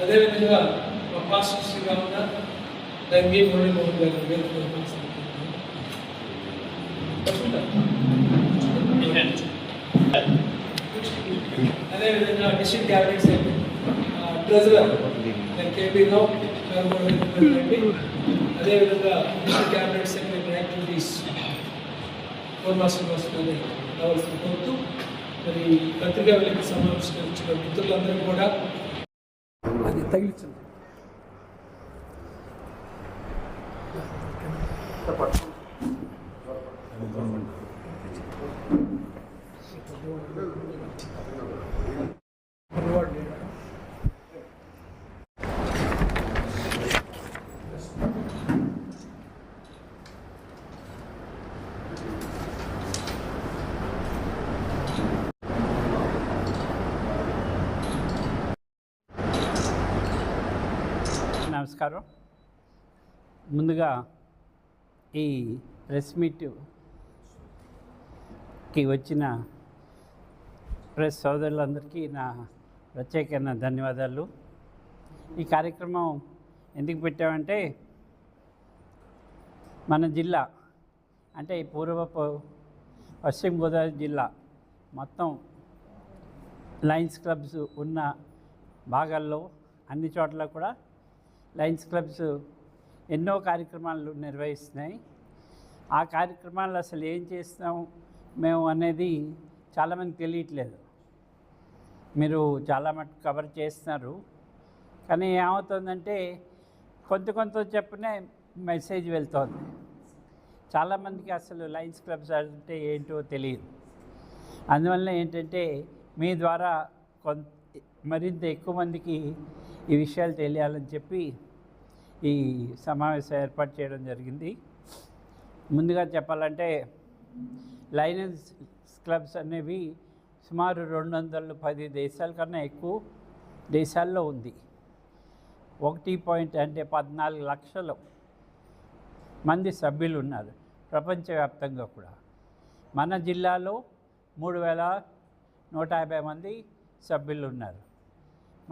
అదేవిధంగా మా పాస్టర్ శ్రీరాముగా దంగి మురళీమోహన్ గారు అదేవిధంగా district cabinet secretary treasurer K P అదేవిధంగా district cabinet secretary activities Purna Srinivas గారిని రావాల్సిన కోరుతూ మరి పత్రికా విలేకరుల సమావేశం వచ్చిన మిత్రులందరూ కూడా అది తగిలించండి. నమస్కారం. ముందుగా ఈ ప్రెస్ మీట్కి వచ్చిన ప్రెస్ సోదరులందరికీ నా ప్రత్యేకమైన ధన్యవాదాలు. ఈ కార్యక్రమం ఎందుకు పెట్టామంటే మన జిల్లా అంటే పశ్చిమ గోదావరి జిల్లా మొత్తం లయన్స్ క్లబ్స్ ఉన్న భాగాల్లో అన్ని చోట్ల కూడా లయన్స్ క్లబ్స్ ఎన్నో కార్యక్రమాలు నిర్వహిస్తున్నాయి. ఆ కార్యక్రమాలు అసలు ఏం చేస్తున్నాం మేము అనేది చాలామందికి తెలియట్లేదు. మీరు చాలా మటుకు కవర్ చేస్తున్నారు, కానీ ఏమవుతుందంటే కొంత చెప్పనే మెసేజ్ వెళ్తుంది. చాలామందికి అసలు లయన్స్ క్లబ్స్ అంటే ఏంటో తెలియదు. అందువల్ల ఏంటంటే మీ ద్వారా మరింత ఎక్కువ మందికి ఈ విషయాలు తెలియాలని చెప్పి ఈ సమావేశం ఏర్పాటు చేయడం జరిగింది. ముందుగా చెప్పాలంటే లయన్స్ క్లబ్స్ అనేవి సుమారు 210 దేశాల కన్నా ఎక్కువ దేశాల్లో ఉంది. 14 లక్షల మంది సభ్యులు ఉన్నారు ప్రపంచవ్యాప్తంగా కూడా. మన జిల్లాలో 3150 మంది సభ్యులు ఉన్నారు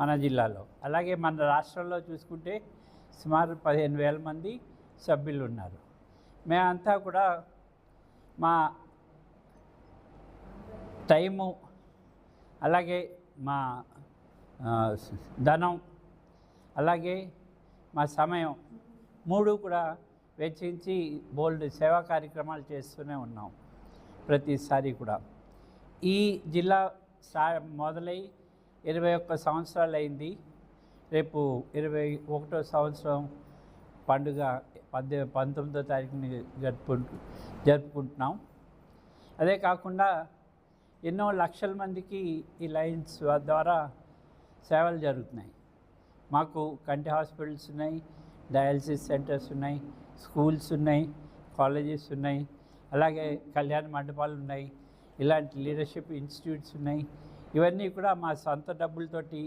మన జిల్లాలో. అలాగే మన రాష్ట్రంలో చూసుకుంటే సుమారు 15,000 మంది సభ్యులు ఉన్నారు. మేమంతా కూడా మా టైము అలాగే మా ధనం అలాగే మా సమయం 3 కూడా వెచ్చించి బోల్డ్ సేవా కార్యక్రమాలు చేస్తూనే ఉన్నాం ప్రతిసారి కూడా. ఈ జిల్లా మొదలై 21 సంవత్సరాలు అయింది. రేపు 21వ సంవత్సరం పండుగ 19వ తారీఖుని జరుపుకుంటున్నాం. అదే కాకుండా ఎన్నో లక్షల మందికి ఈ లయన్స్ ద్వారా సేవలు జరుగుతున్నాయి. మాకు కంటి హాస్పిటల్స్ ఉన్నాయి, డయాలసిస్ సెంటర్స్ ఉన్నాయి, స్కూల్స్ ఉన్నాయి, కాలేజెస్ ఉన్నాయి, అలాగే కళ్యాణ మండపాలు ఉన్నాయి, ఇలాంటి లీడర్షిప్ ఇన్స్టిట్యూట్స్ ఉన్నాయి. ఇవన్నీ కూడా మా సొంత డబ్బులతోటి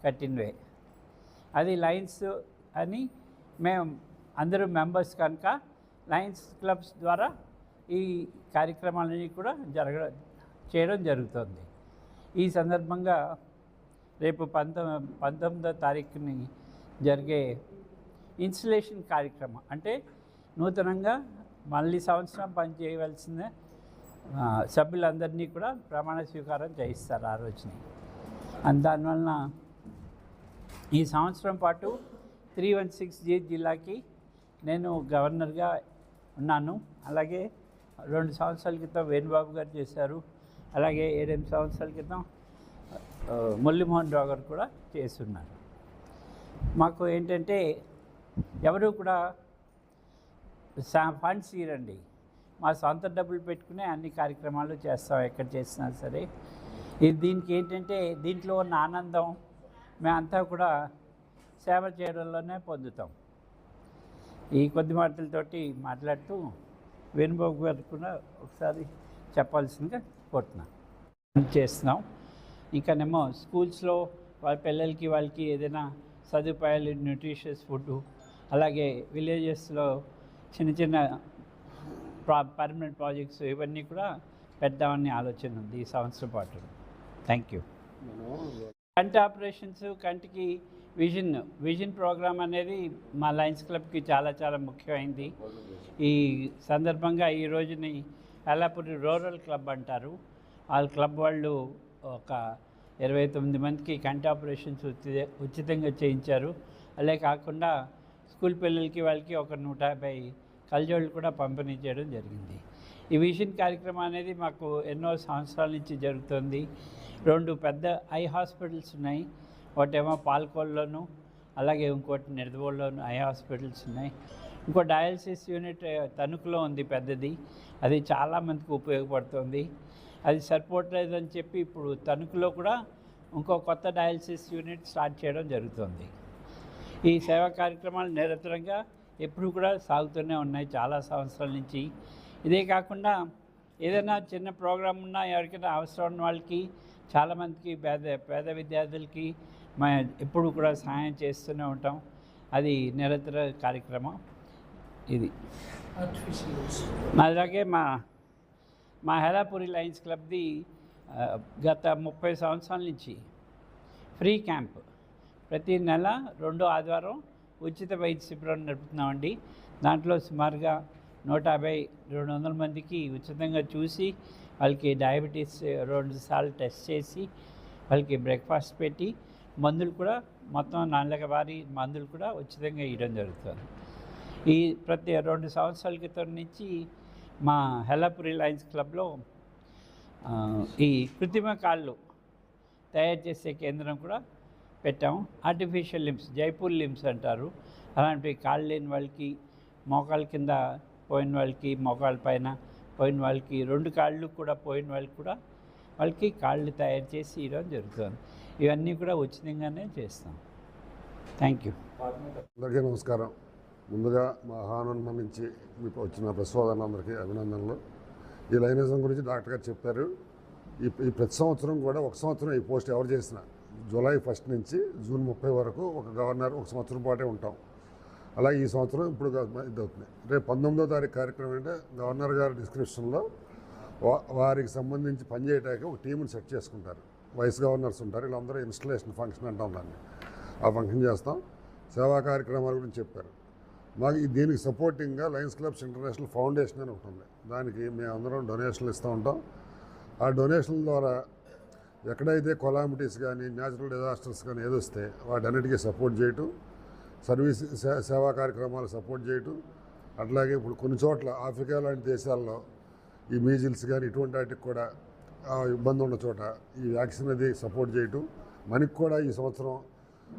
కట్టినవే. అది లయన్స్ అని మేము అందరూ మెంబర్స్ కనుక లయన్స్ క్లబ్స్ ద్వారా ఈ కార్యక్రమాలన్నీ కూడా చేయడం జరుగుతుంది. ఈ సందర్భంగా రేపు 19వ తారీఖుని జరిగే ఇన్స్టలేషన్ కార్యక్రమం అంటే నూతనంగా మళ్ళీ సంవత్సరం పనిచేయవలసిన సభ్యులందరినీ కూడా ప్రమాణ స్వీకారం చేయిస్తారు ఆ రోజుని. దానివలన ఈ సంవత్సరం పాటు 316 జిల్లాకి నేను గవర్నర్గా ఉన్నాను. అలాగే 2 సంవత్సరాల క్రితం వేణుబాబు గారు చేశారు. అలాగే 7 సంవత్సరాల క్రితం మురళీమోహన్ రావు గారు కూడా చేస్తున్నారు. మాకు ఏంటంటే ఎవరు కూడా ఫండ్స్ ఇవ్వండి, మా సొంత డబ్బులు పెట్టుకునే అన్ని కార్యక్రమాలు చేస్తాం ఎక్కడ చేసినా సరే. దీనికి ఏంటంటే దీంట్లో ఉన్న ఆనందం మేమంతా కూడా సేవ చేయడంలోనే పొందుతాం. ఈ కొద్ది మాటలతోటి మాట్లాడుతూ వేణుబాబు గారు కూడా ఒకసారి చెప్పాల్సిందిగా కోరుతున్నాను. చేస్తున్నాం. ఇంకానేమో స్కూల్స్లో వాళ్ళ పిల్లలకి వాళ్ళకి ఏదైనా సదుపాయాలు, న్యూట్రిషియస్ ఫుడ్, అలాగే విలేజెస్లో చిన్న చిన్న పర్మనెంట్ ప్రాజెక్ట్స్ ఇవన్నీ కూడా పెడదామని ఆలోచన ఉంది ఈ సంవత్సరం పాటు. Thank you. కంటి ఆపరేషన్స్, కంటికి విజన్ ప్రోగ్రామ్ అనేది మా లయన్స్ క్లబ్కి చాలా చాలా ముఖ్యమైనది. ఈ సందర్భంగా ఈ రోజుని అల్లాపూరి రూరల్ క్లబ్ అంటారు. వాళ్ళ క్లబ్ వాళ్ళు ఒక 29 మందికి కంటి ఆపరేషన్స్ ఉచితంగా చేయించారు. అలా కాకుండా స్కూల్ పిల్లలకి వాళ్ళకి ఒక 150 కళ్ళజోళ్ళు కూడా పంపిణీ చేయడం జరిగింది. ఈ విజన్ కార్యక్రమం అనేది మాకు ఎన్నో సంవత్సరాల నుంచి జరుగుతుంది. 2 పెద్ద ఐ హాస్పిటల్స్ ఉన్నాయి. ఒకటేమో పాల్కోల్లోను, అలాగే ఇంకోటి నిడదవోలులోను ఐ హాస్పిటల్స్ ఉన్నాయి. ఇంకో డయాలసిస్ యూనిట్ తణుకులో ఉంది పెద్దది. అది చాలామందికి ఉపయోగపడుతుంది. అది సరిపోవట్లేదని చెప్పి ఇప్పుడు తణుకులో కూడా ఇంకో కొత్త డయాలసిస్ యూనిట్ స్టార్ట్ చేయడం జరుగుతుంది. ఈ సేవా కార్యక్రమాలు నిరంతరంగా ఎప్పుడు కూడా సాగుతూనే ఉన్నాయి చాలా సంవత్సరాల నుంచి. ఇదే కాకుండా ఏదైనా చిన్న ప్రోగ్రాం ఉన్నా ఎవరికైనా అవసరం ఉన్న వాళ్ళకి, చాలామందికి పేద విద్యార్థులకి ఎప్పుడు కూడా సహాయం చేస్తూనే ఉంటాం. అది నిరంతర కార్యక్రమం ఇది. అలాగే మా హెలాపూరి లయన్స్ క్లబ్ది గత 30 సంవత్సరాల నుంచి ఫ్రీ క్యాంప్ ప్రతి నెల 2వ ఆదివారం ఉచిత వైద్య శిబిరం నడుపుతున్నామండి. దాంట్లో సుమారుగా 150-200 మందికి ఉచితంగా చూసి వాళ్ళకి డయాబెటీస్ 2 సార్లు టెస్ట్ చేసి వాళ్ళకి బ్రేక్ఫాస్ట్ పెట్టి మందులు కూడా మొత్తం 4 వారి మందులు కూడా ఉచితంగా ఇవ్వడం జరుగుతుంది. ఈ ప్రతి 2 సంవత్సరాల క్రితం నుంచి మా హెలాపూరి లయన్స్ క్లబ్లో ఈ కృత్రిమ కాళ్ళు తయారు చేసే కేంద్రం కూడా పెట్టాము. ఆర్టిఫిషియల్ లిమ్స్, జైపూర్ లిమ్స్ అంటారు. అలాంటి కాళ్ళు లేని వాళ్ళకి, మోకాళ్ళ కింద పోయిన వాళ్ళకి, మోకాళ్ళ పైన పోయిన వాళ్ళకి, 2 కాళ్ళు కూడా పోయిన వాళ్ళకి కూడా వాళ్ళకి కాళ్ళు తయారు చేసి ఇవ్వడం జరుగుతుంది. ఇవన్నీ కూడా ఉచితంగానే చేస్తాం. Thank you. అందరికీ నమస్కారం. ముందుగా మా ఆహ్వానం నుంచి మీకు వచ్చిన ప్రసోదరులందరికీ అభినందనలు. ఈ లైనిజం గురించి డాక్టర్ గారు చెప్పారు. ఈ ప్రతి సంవత్సరం కూడా ఒక సంవత్సరం ఈ పోస్ట్ ఎవరు చేసినా జూలై 1 నుంచి జూన్ 30 వరకు ఒక గవర్నర్ ఒక సంవత్సరం పాటే ఉంటాం. అలాగే ఈ సంవత్సరం ఇప్పుడు ఇది అవుతుంది. రేపు 19వ తారీఖు కార్యక్రమం అంటే గవర్నర్ గారి డిస్క్రిప్షన్లో వారికి సంబంధించి పనిచేయడానికి ఒక టీంని సెట్ చేసుకుంటారు. వైస్ గవర్నర్స్ ఉంటారు. వీళ్ళందరూ ఇన్స్టలేషన్ ఫంక్షన్ అంటాం దాన్ని. ఆ ఫంక్షన్ చేస్తాం. సేవా కార్యక్రమాల గురించి చెప్పారు. మాకు దీనికి సపోర్టింగ్గా లయన్స్ క్లబ్స్ ఇంటర్నేషనల్ ఫౌండేషన్ అని ఉంటుంది. దానికి మేమందరం డొనేషన్లు ఇస్తూ ఉంటాం. ఆ డొనేషన్ల ద్వారా ఎక్కడైతే కొలామిటీస్ కానీ న్యాచురల్ డిజాస్టర్స్ కానీ ఏదొస్తే వాటన్నిటికీ సపోర్ట్ చేయటం, సర్వీస్ సేవా కార్యక్రమాలు సపోర్ట్ చేయటం, అట్లాగే ఇప్పుడు కొన్ని చోట్ల ఆఫ్రికా లాంటి దేశాల్లో ఈ మీజిల్స్ కానీ ఇటువంటి వాటికి కూడా ఇబ్బంది ఉన్న చోట ఈ వ్యాక్సిన్ అది సపోర్ట్ చేయటం. మనకి కూడా ఈ సంవత్సరం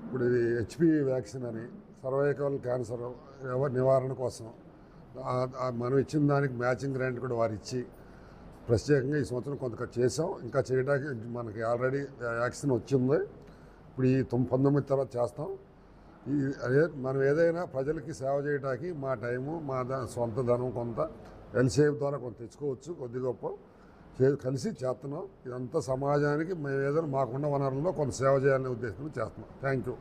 ఇప్పుడు ఇది హెచ్పివి వ్యాక్సిన్ అని సర్వైకల్ క్యాన్సర్ నివారణ కోసం మనం ఇచ్చిన దానికి మ్యాచింగ్ గ్రాంట్ కూడా వారు ఇచ్చి ప్రత్యేకంగా ఈ సంవత్సరం కొంత చేసాం. ఇంకా చేయడానికి మనకి ఆల్రెడీ వ్యాక్సిన్ వచ్చింది. ఇప్పుడు ఈ 19 తర్వాత చేస్తాం. మనం ఏదైనా ప్రజలకి సేవ చేయడానికి మా టైము, మా సొంత ధనం కొంత ఎల్సేఫ్ ద్వారా కొంత తెచ్చుకోవచ్చు. కొద్ది గొప్ప కలిసి చేస్తున్నాం. ఇదంతా సమాజానికి మేము ఏదైనా మాకున్న వనరుల్లో కొంత సేవ చేయాలనే ఉద్దేశంతో చేస్తున్నాం. Thank you.